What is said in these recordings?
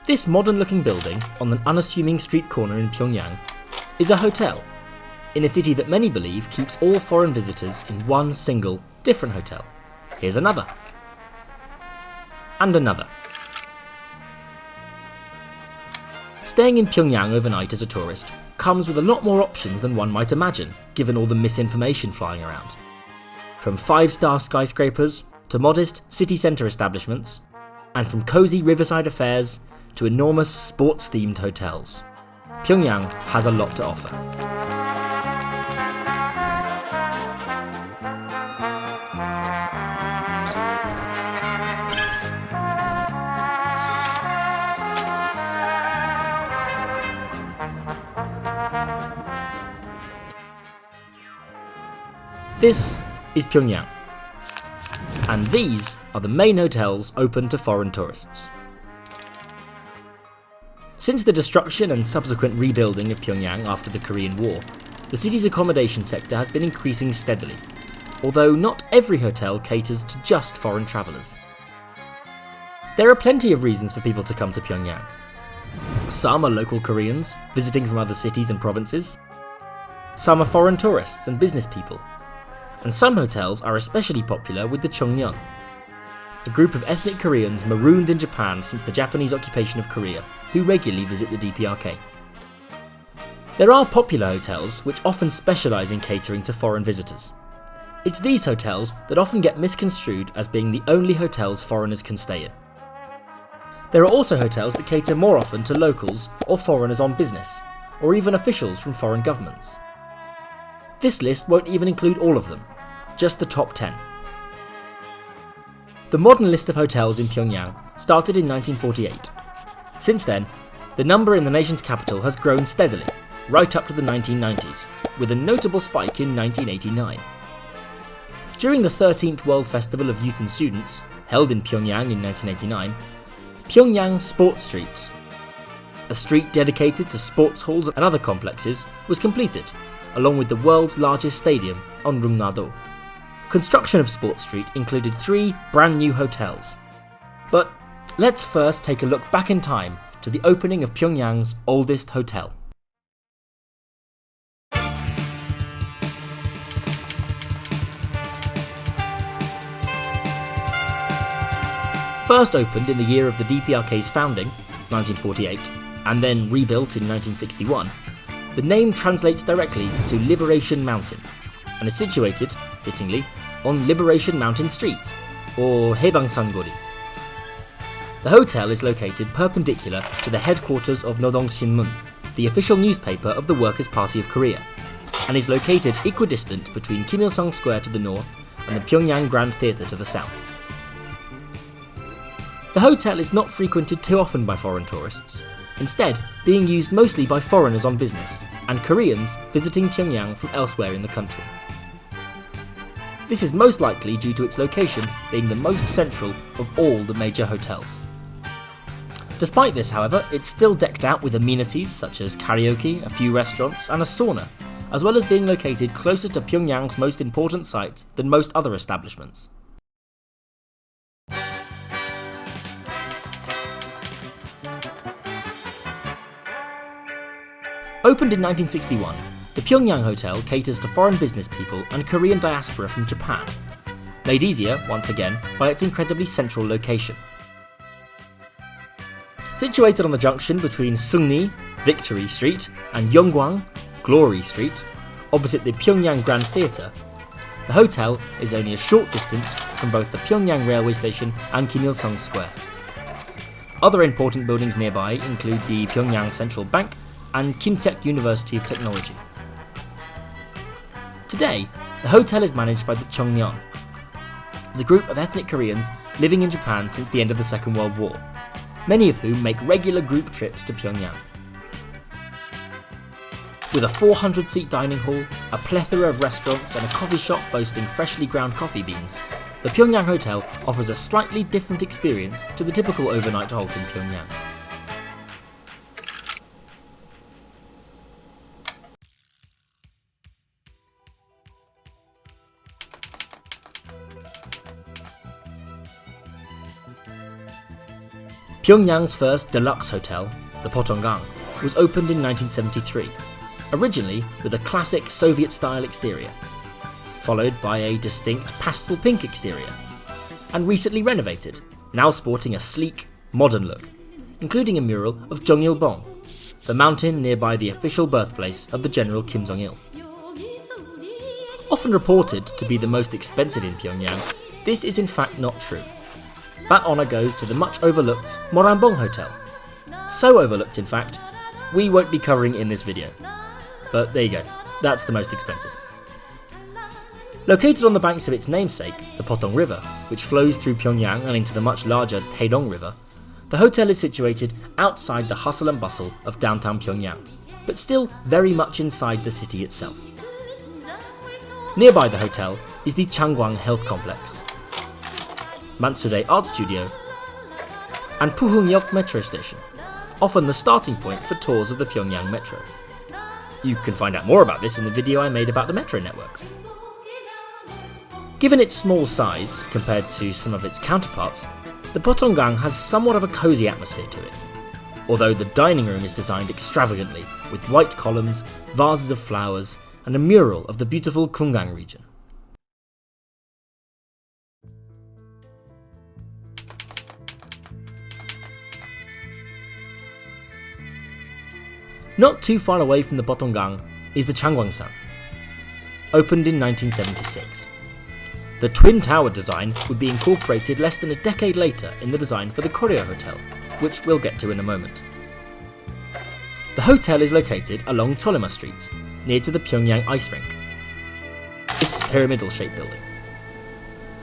This modern-looking building on an unassuming street corner in Pyongyang is a hotel, in a city that many believe keeps all foreign visitors in one single, different hotel. Here's another. And another. Staying in Pyongyang overnight as a tourist comes with a lot more options than one might imagine, given all the misinformation flying around. From 5-star skyscrapers to modest city centre establishments, and from cosy riverside affairs to enormous sports-themed hotels, Pyongyang has a lot to offer. This is Pyongyang, and these are the main hotels open to foreign tourists. Since the destruction and subsequent rebuilding of Pyongyang after the Korean War, the city's accommodation sector has been increasing steadily, although not every hotel caters to just foreign travellers. There are plenty of reasons for people to come to Pyongyang. Some are local Koreans visiting from other cities and provinces. Some are foreign tourists and business people. And some hotels are especially popular with the Chongnyon, a group of ethnic Koreans marooned in Japan since the Japanese occupation of Korea, who regularly visit the DPRK. There are popular hotels which often specialise in catering to foreign visitors. It's these hotels that often get misconstrued as being the only hotels foreigners can stay in. There are also hotels that cater more often to locals or foreigners on business, or even officials from foreign governments. This list won't even include all of them, just the top 10. The modern list of hotels in Pyongyang started in 1948. Since then, the number in the nation's capital has grown steadily, right up to the 1990s, with a notable spike in 1989. During the 13th World Festival of Youth and Students, held in Pyongyang in 1989, Pyongyang Sports Street, a street dedicated to sports halls and other complexes, was completed, along with the world's largest stadium, Onrung-do. Construction of Sports Street included 3 brand new hotels. But let's first take a look back in time to the opening of Pyongyang's oldest hotel. First opened in the year of the DPRK's founding, 1948, and then rebuilt in 1961, the name translates directly to Liberation Mountain, and is situated, fittingly, on Liberation Mountain Street, or Haebangsan. The hotel is located perpendicular to the headquarters of Nodong Shinmun, the official newspaper of the Workers' Party of Korea, and is located equidistant between Kim Il-sung Square to the north and the Pyongyang Grand Theatre to the south. The hotel is not frequented too often by foreign tourists, instead being used mostly by foreigners on business and Koreans visiting Pyongyang from elsewhere in the country. This is most likely due to its location being the most central of all the major hotels. Despite this, however, it's still decked out with amenities such as karaoke, a few restaurants and a sauna, as well as being located closer to Pyongyang's most important sites than most other establishments. Opened in 1961, the Pyongyang Hotel caters to foreign business people and Korean diaspora from Japan, made easier, once again, by its incredibly central location. Situated on the junction between Sungni, Victory Street, and Yonggwang, Glory Street, opposite the Pyongyang Grand Theatre, the hotel is only a short distance from both the Pyongyang Railway Station and Kim Il-sung Square. Other important buildings nearby include the Pyongyang Central Bank and Kimtech University of Technology. Today, the hotel is managed by the Chongnyon, the group of ethnic Koreans living in Japan since the end of the Second World War, many of whom make regular group trips to Pyongyang. With a 400-seat dining hall, a plethora of restaurants and a coffee shop boasting freshly ground coffee beans, the Pyongyang Hotel offers a slightly different experience to the typical overnight halt in Pyongyang. Pyongyang's first deluxe hotel, the Pothonggang, was opened in 1973, originally with a classic Soviet-style exterior, followed by a distinct pastel pink exterior, and recently renovated, now sporting a sleek, modern look, including a mural of Jongilbong, the mountain nearby the official birthplace of the General Kim Jong-il. Often reported to be the most expensive in Pyongyang, this is in fact not true. That honour goes to the much overlooked Moranbong Hotel. So overlooked in fact, we won't be covering it in this video. But there you go, that's the most expensive. Located on the banks of its namesake, the Pothong River, which flows through Pyongyang and into the much larger Taedong River, the hotel is situated outside the hustle and bustle of downtown Pyongyang, but still very much inside the city itself. Nearby the hotel is the Changgwang Health Complex, Mansudae Art Studio, and Puhungyok Metro Station, often the starting point for tours of the Pyongyang Metro. You can find out more about this in the video I made about the metro network. Given its small size compared to some of its counterparts, the Pothonggang has somewhat of a cosy atmosphere to it, although the dining room is designed extravagantly with white columns, vases of flowers, and a mural of the beautiful Kumgang region. Not too far away from the Pothonggang is the Changgwangsan, opened in 1976. The twin tower design would be incorporated less than a decade later in the design for the Koryo Hotel, which we'll get to in a moment. The hotel is located along Tolima Street, near to the Pyongyang Ice Rink. This pyramidal shaped building.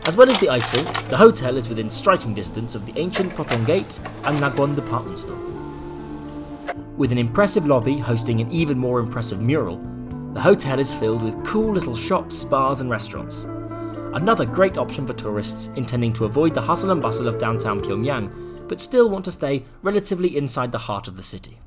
As well as the ice rink, the hotel is within striking distance of the ancient Pothong Gate and Nagwon department store. With an impressive lobby hosting an even more impressive mural, the hotel is filled with cool little shops, bars and restaurants. Another great option for tourists intending to avoid the hustle and bustle of downtown Pyongyang, but still want to stay relatively inside the heart of the city.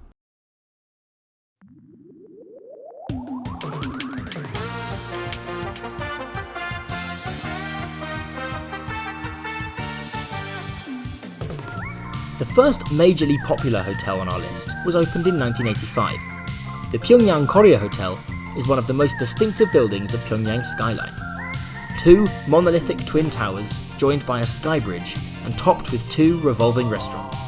The first majorly popular hotel on our list was opened in 1985. The Pyongyang Koryo Hotel is one of the most distinctive buildings of Pyongyang's skyline. Two monolithic twin towers joined by a sky bridge and topped with two revolving restaurants.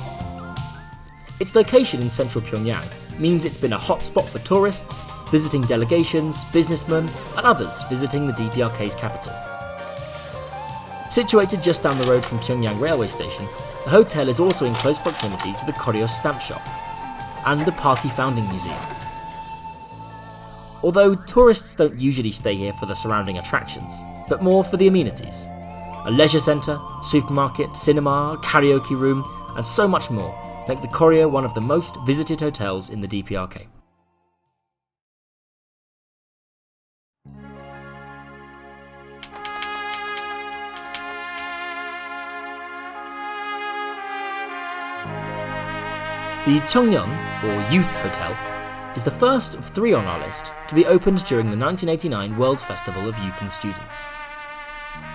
Its location in central Pyongyang means it's been a hotspot for tourists, visiting delegations, businessmen, and others visiting the DPRK's capital. Situated just down the road from Pyongyang railway station, the hotel is also in close proximity to the Koryo stamp shop and the Party Founding Museum. Although tourists don't usually stay here for the surrounding attractions, but more for the amenities. A leisure centre, supermarket, cinema, karaoke room, and so much more make the Koryo one of the most visited hotels in the DPRK. The Chongnyon, or Youth Hotel, is the first of three on our list to be opened during the 1989 World Festival of Youth and Students.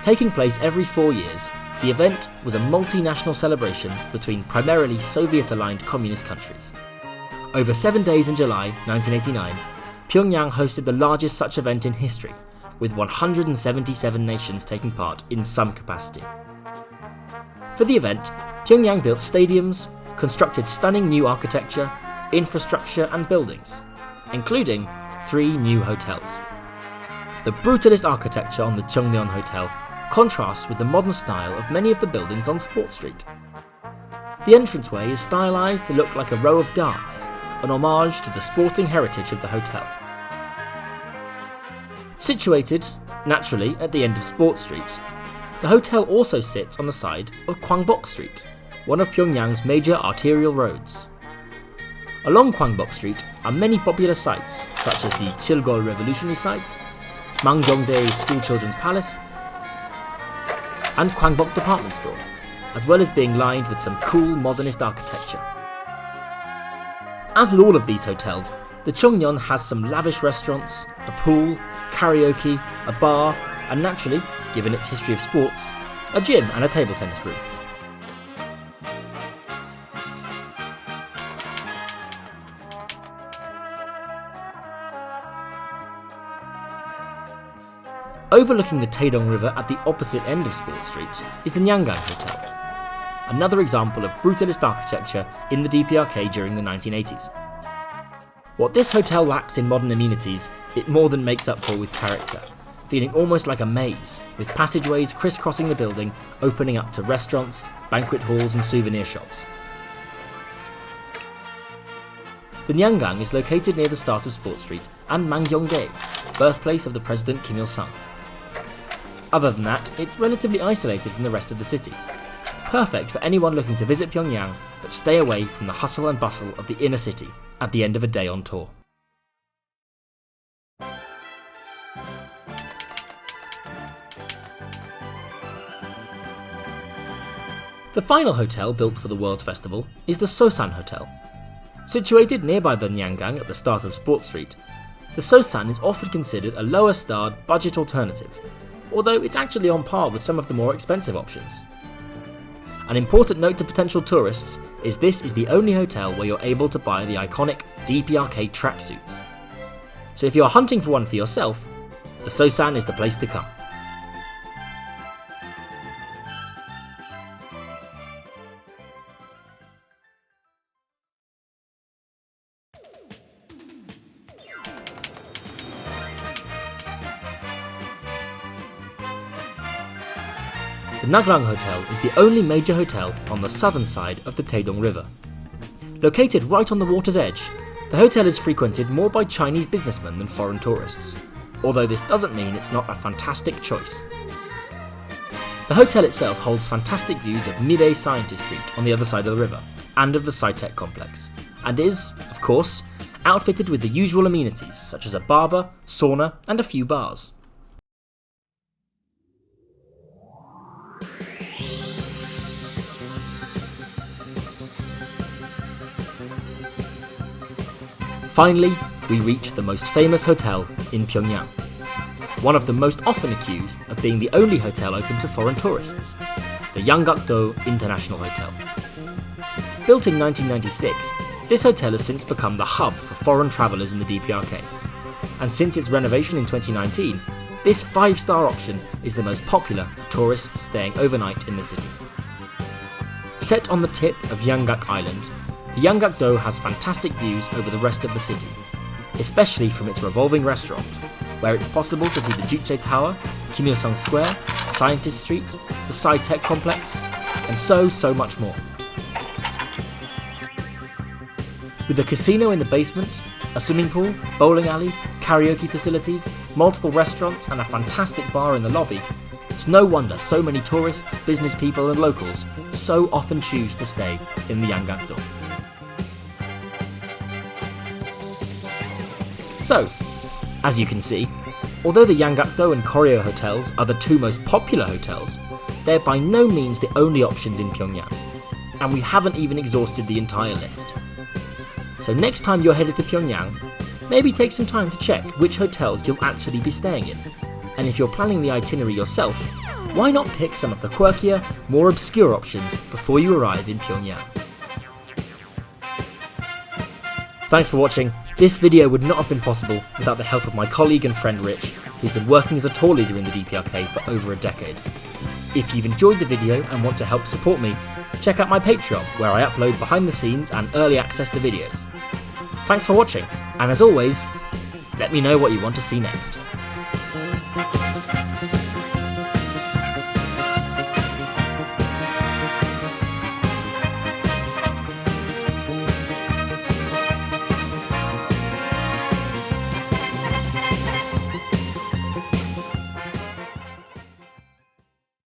Taking place every 4 years, the event was a multinational celebration between primarily Soviet-aligned communist countries. Over 7 days in July 1989, Pyongyang hosted the largest such event in history, with 177 nations taking part in some capacity. For the event, Pyongyang built stadiums, constructed stunning new architecture, infrastructure and buildings, including 3 new hotels. The brutalist architecture on the Chongnyon Hotel contrasts with the modern style of many of the buildings on Sport Street. The entranceway is stylised to look like a row of darts, an homage to the sporting heritage of the hotel. Situated, naturally, at the end of Sport Street, the hotel also sits on the side of Kwangbok Street, one of Pyongyang's major arterial roads. Along Kwangbok Street are many popular sites, such as the Chilgol Revolutionary Site, Mangyongdae School Children's Palace, and Kwangbok Department Store, as well as being lined with some cool modernist architecture. As with all of these hotels, the Chongnyon has some lavish restaurants, a pool, karaoke, a bar, and naturally, given its history of sports, a gym and a table tennis room. Overlooking the Taedong River at the opposite end of Sport Street is the Ryanggang Hotel, another example of brutalist architecture in the DPRK during the 1980s. What this hotel lacks in modern amenities, it more than makes up for with character, feeling almost like a maze, with passageways crisscrossing the building, opening up to restaurants, banquet halls and souvenir shops. The Ryanggang is located near the start of Sport Street and Mangyongdae, birthplace of the President Kim Il-sung. Other than that, it's relatively isolated from the rest of the city. Perfect for anyone looking to visit Pyongyang, but stay away from the hustle and bustle of the inner city at the end of a day on tour. The final hotel built for the World Festival is the Sosan Hotel. Situated nearby the Ryanggang at the start of Sport Street, the Sosan is often considered a lower-starred budget alternative, although it's actually on par with some of the more expensive options. An important note to potential tourists is this is the only hotel where you're able to buy the iconic DPRK tracksuits. So if you're hunting for one for yourself, the Sosan is the place to come. The Rakrang Hotel is the only major hotel on the southern side of the Taedong River. Located right on the water's edge, the hotel is frequented more by Chinese businessmen than foreign tourists, although this doesn't mean it's not a fantastic choice. The hotel itself holds fantastic views of Midday Scientist Street on the other side of the river, and of the Sci-Tech complex, and is, of course, outfitted with the usual amenities such as a barber, sauna and a few bars. Finally, we reach the most famous hotel in Pyongyang, one of the most often accused of being the only hotel open to foreign tourists, the Yanggakdo International Hotel. Built in 1996, this hotel has since become the hub for foreign travellers in the DPRK, and since its renovation in 2019, this 5-star option is the most popular for tourists staying overnight in the city. Set on the tip of Yanggak Island, the Yanggakdo has fantastic views over the rest of the city, especially from its revolving restaurant, where it's possible to see the Juche Tower, Kim Il-sung Square, Scientist Street, the Sci-Tech complex, and so much more. With a casino in the basement, a swimming pool, bowling alley, karaoke facilities, multiple restaurants and a fantastic bar in the lobby, it's no wonder so many tourists, business people and locals so often choose to stay in the Yanggakdo. So, as you can see, although the Yanggakdo and Koryo hotels are the two most popular hotels, they're by no means the only options in Pyongyang, and we haven't even exhausted the entire list. So next time you're headed to Pyongyang, maybe take some time to check which hotels you'll actually be staying in, and if you're planning the itinerary yourself, why not pick some of the quirkier, more obscure options before you arrive in Pyongyang? Thanks for watching. This video would not have been possible without the help of my colleague and friend Rich, who's been working as a tour leader in the DPRK for over a decade. If you've enjoyed the video and want to help support me, check out my Patreon, where I upload behind the scenes and early access to videos. Thanks for watching, and as always, let me know what you want to see next.